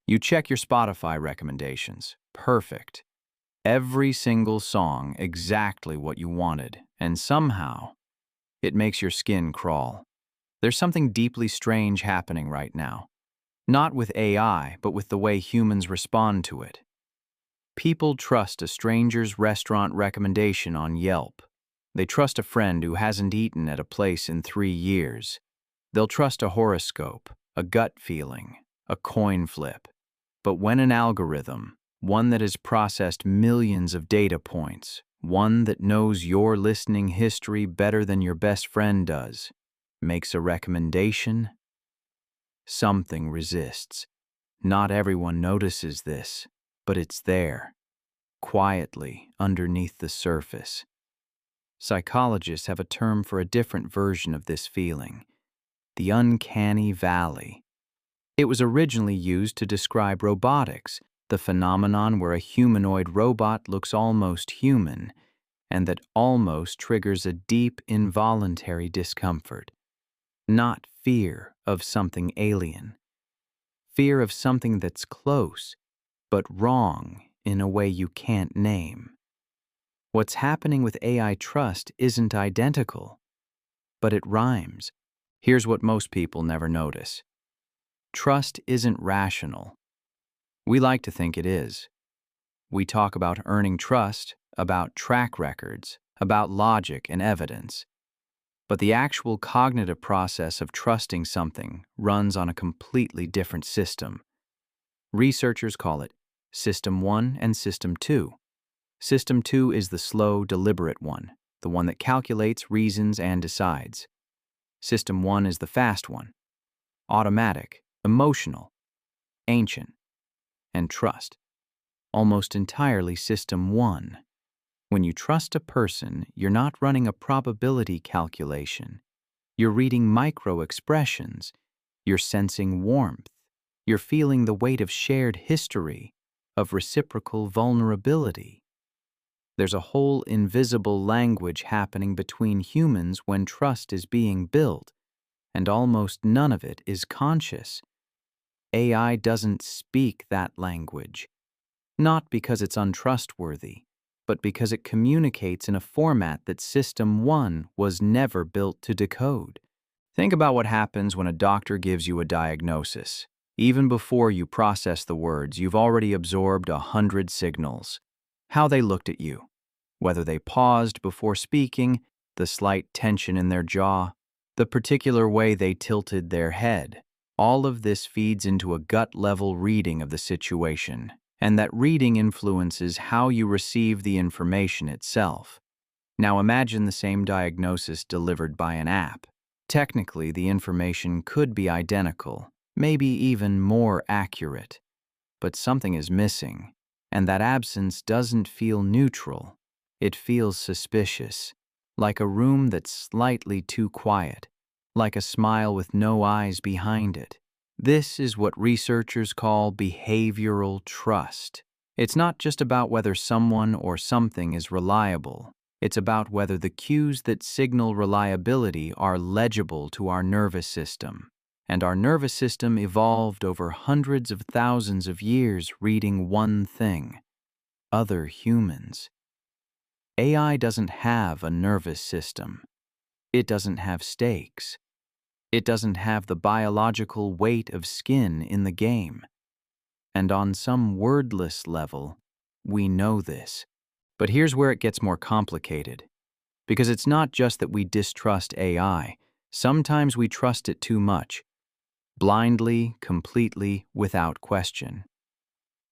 You check your Spotify recommendations. Perfect. Every single song exactly what you wanted, and somehow it makes your skin crawl. There's something deeply strange happening right now. Not with AI, but with the way humans respond to it. People trust a stranger's restaurant recommendation on Yelp. They trust a friend who hasn't eaten at a place in 3 years. They'll trust a horoscope, a gut feeling, a coin flip. But when an algorithm, one that has processed millions of data points, one that knows your listening history better than your best friend does, makes a recommendation, something resists. Not everyone notices this, but it's there, quietly underneath the surface. Psychologists have a term for a different version of this feeling, the uncanny valley. It was originally used to describe robotics, the phenomenon where a humanoid robot looks almost human, and that almost triggers a deep involuntary discomfort. Not fear of something alien. Fear of something that's close, but wrong in a way you can't name. What's happening with AI trust isn't identical, but it rhymes. Here's what most people never notice. Trust isn't rational. We like to think it is. We talk about earning trust, about track records, about logic and evidence. But the actual cognitive process of trusting something runs on a completely different system. Researchers call it System 1 and System 2. System 2 is the slow, deliberate one, the one that calculates, reasons, and decides. System 1 is the fast one, automatic, emotional, ancient, and trust. Almost entirely System 1. When you trust a person, you're not running a probability calculation. You're reading micro-expressions. You're sensing warmth. You're feeling the weight of shared history, of reciprocal vulnerability. There's a whole invisible language happening between humans when trust is being built, and almost none of it is conscious. AI doesn't speak that language, not because it's untrustworthy, but because it communicates in a format that System 1 was never built to decode. Think about what happens when a doctor gives you a diagnosis. Even before you process the words, you've already absorbed 100 signals. How they looked at you, whether they paused before speaking, the slight tension in their jaw, the particular way they tilted their head. All of this feeds into a gut-level reading of the situation. And that reading influences how you receive the information itself. Now imagine the same diagnosis delivered by an app. Technically, the information could be identical, maybe even more accurate. But something is missing, and that absence doesn't feel neutral. It feels suspicious, like a room that's slightly too quiet, like a smile with no eyes behind it. This is what researchers call behavioral trust. It's not just about whether someone or something is reliable. It's about whether the cues that signal reliability are legible to our nervous system. And our nervous system evolved over hundreds of thousands of years reading one thing: other humans. AI doesn't have a nervous system. It doesn't have stakes. It doesn't have the biological weight of skin in the game. And on some wordless level, we know this. But here's where it gets more complicated. Because it's not just that we distrust AI. Sometimes we trust it too much. Blindly, completely, without question.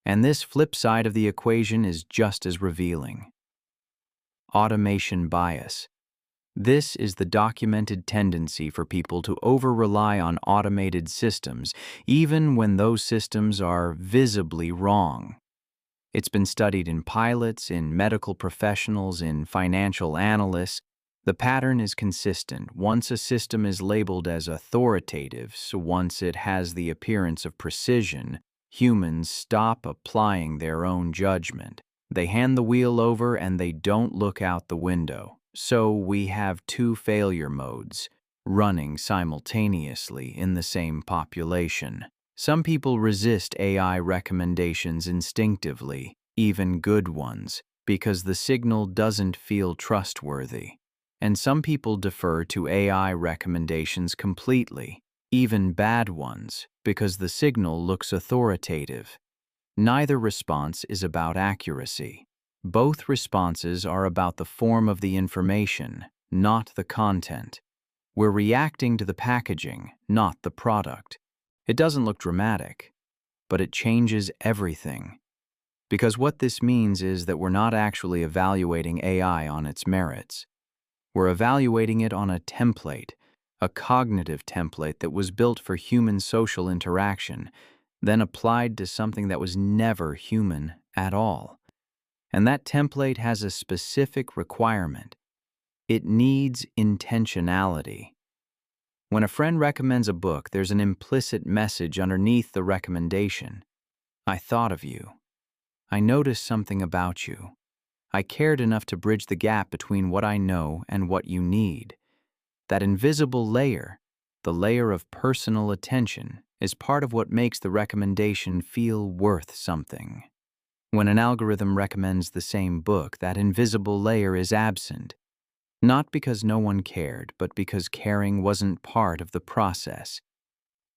And this flip side of the equation is just as revealing. Automation bias. This is the documented tendency for people to over-rely on automated systems, even when those systems are visibly wrong. It's been studied in pilots, in medical professionals, in financial analysts. The pattern is consistent. Once a system is labeled as authoritative, so once it has the appearance of precision, humans stop applying their own judgment. They hand the wheel over and they don't look out the window. So we have two failure modes running simultaneously in the same population. Some people resist AI recommendations instinctively, even good ones, because the signal doesn't feel trustworthy. And some people defer to AI recommendations completely, even bad ones, because the signal looks authoritative. Neither response is about accuracy. Both responses are about the form of the information, not the content. We're reacting to the packaging, not the product. It doesn't look dramatic, but it changes everything. Because what this means is that we're not actually evaluating AI on its merits. We're evaluating it on a template, a cognitive template that was built for human social interaction, then applied to something that was never human at all. And that template has a specific requirement. It needs intentionality. When a friend recommends a book, there's an implicit message underneath the recommendation. I thought of you. I noticed something about you. I cared enough to bridge the gap between what I know and what you need. That invisible layer, the layer of personal attention, is part of what makes the recommendation feel worth something. When an algorithm recommends the same book, that invisible layer is absent. Not because no one cared, but because caring wasn't part of the process.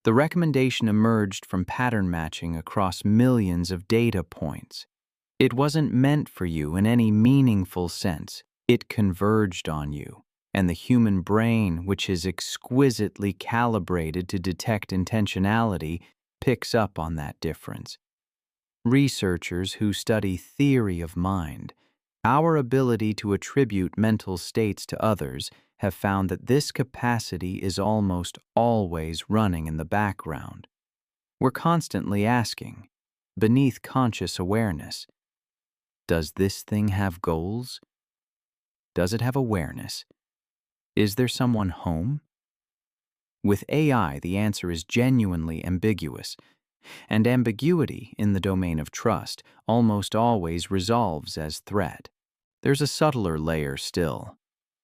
The recommendation emerged from pattern matching across millions of data points. It wasn't meant for you in any meaningful sense. It converged on you. And the human brain, which is exquisitely calibrated to detect intentionality, picks up on that difference. Researchers who study theory of mind, our ability to attribute mental states to others, have found that this capacity is almost always running in the background. We're constantly asking, beneath conscious awareness, does this thing have goals? Does it have awareness? Is there someone home? With AI, the answer is genuinely ambiguous, and ambiguity in the domain of trust almost always resolves as threat. There's a subtler layer still.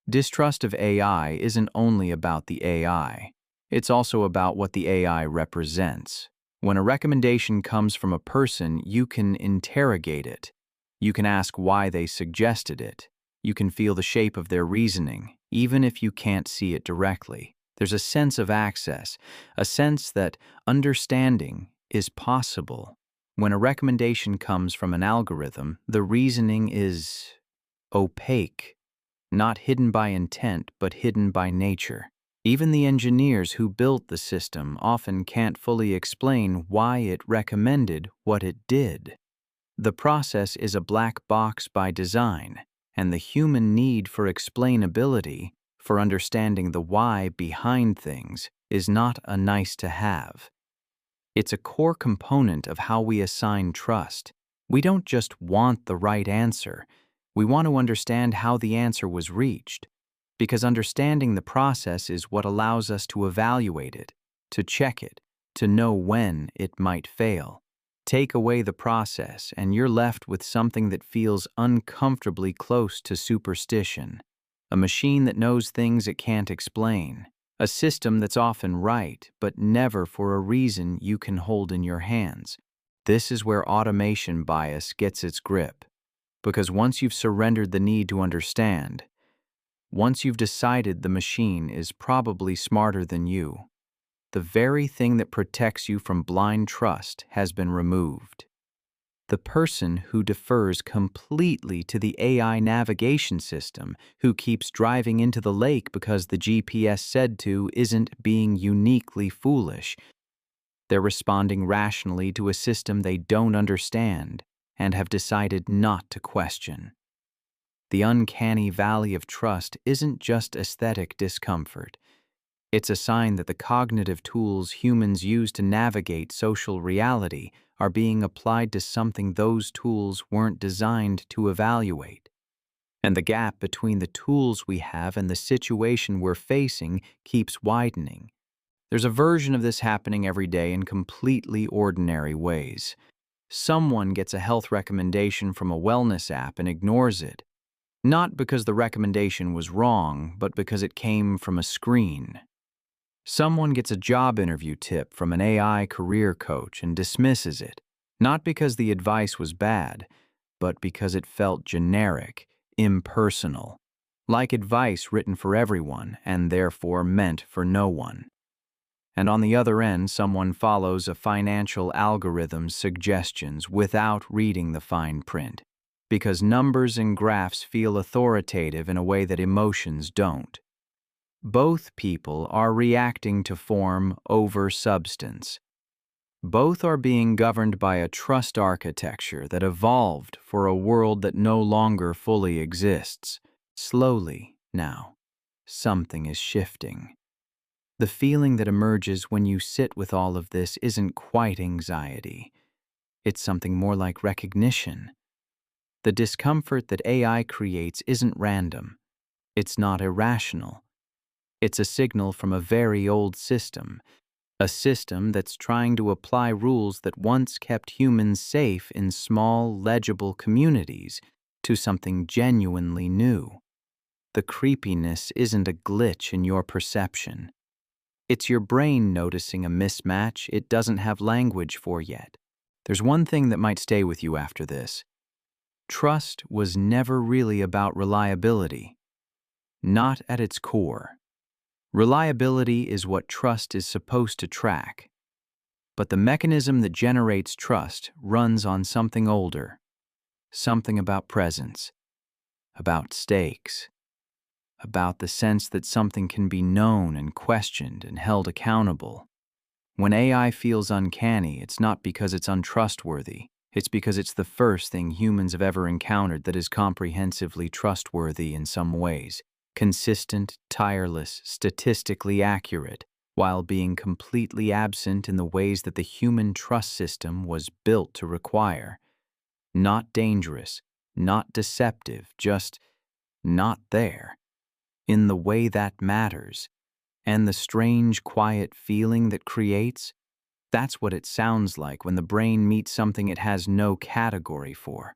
Distrust of AI isn't only about the AI. It's also about what the AI represents. When a recommendation comes from a person, you can interrogate it. You can ask why they suggested it. You can feel the shape of their reasoning, even if you can't see it directly. There's a sense of access, a sense that understanding is possible. When a recommendation comes from an algorithm, the reasoning is opaque, not hidden by intent, but hidden by nature. Even the engineers who built the system often can't fully explain why it recommended what it did. The process is a black box by design, and the human need for explainability, for understanding the why behind things, is not a nice to have. It's a core component of how we assign trust. We don't just want the right answer. We want to understand how the answer was reached, because understanding the process is what allows us to evaluate it, to check it, to know when it might fail. Take away the process, and you're left with something that feels uncomfortably close to superstition. A machine that knows things it can't explain. A system that's often right, but never for a reason you can hold in your hands. This is where automation bias gets its grip. Because once you've surrendered the need to understand, once you've decided the machine is probably smarter than you, the very thing that protects you from blind trust has been removed. The person who defers completely to the AI navigation system, who keeps driving into the lake because the GPS said to, isn't being uniquely foolish. They're responding rationally to a system they don't understand and have decided not to question. The uncanny valley of trust isn't just aesthetic discomfort. It's a sign that the cognitive tools humans use to navigate social reality are being applied to something those tools weren't designed to evaluate. And the gap between the tools we have and the situation we're facing keeps widening. There's a version of this happening every day in completely ordinary ways. Someone gets a health recommendation from a wellness app and ignores it. Not because the recommendation was wrong, but because it came from a screen. Someone gets a job interview tip from an AI career coach and dismisses it, not because the advice was bad, but because it felt generic, impersonal, like advice written for everyone and therefore meant for no one. And on the other end, someone follows a financial algorithm's suggestions without reading the fine print, because numbers and graphs feel authoritative in a way that emotions don't. Both people are reacting to form over substance. Both are being governed by a trust architecture that evolved for a world that no longer fully exists. Slowly, now, something is shifting. The feeling that emerges when you sit with all of this isn't quite anxiety. It's something more like recognition. The discomfort that AI creates isn't random. It's not irrational. It's a signal from a very old system, a system that's trying to apply rules that once kept humans safe in small, legible communities to something genuinely new. The creepiness isn't a glitch in your perception. It's your brain noticing a mismatch it doesn't have language for yet. There's one thing that might stay with you after this. Trust was never really about reliability. Not at its core. Reliability is what trust is supposed to track. But the mechanism that generates trust runs on something older. Something about presence. About stakes. About the sense that something can be known and questioned and held accountable. When AI feels uncanny, it's not because it's untrustworthy. It's because it's the first thing humans have ever encountered that is comprehensively trustworthy in some ways. Consistent, tireless, statistically accurate, while being completely absent in the ways that the human trust system was built to require. Not dangerous, not deceptive, just not there. In the way that matters. And the strange, quiet feeling that creates, that's what it sounds like when the brain meets something it has no category for.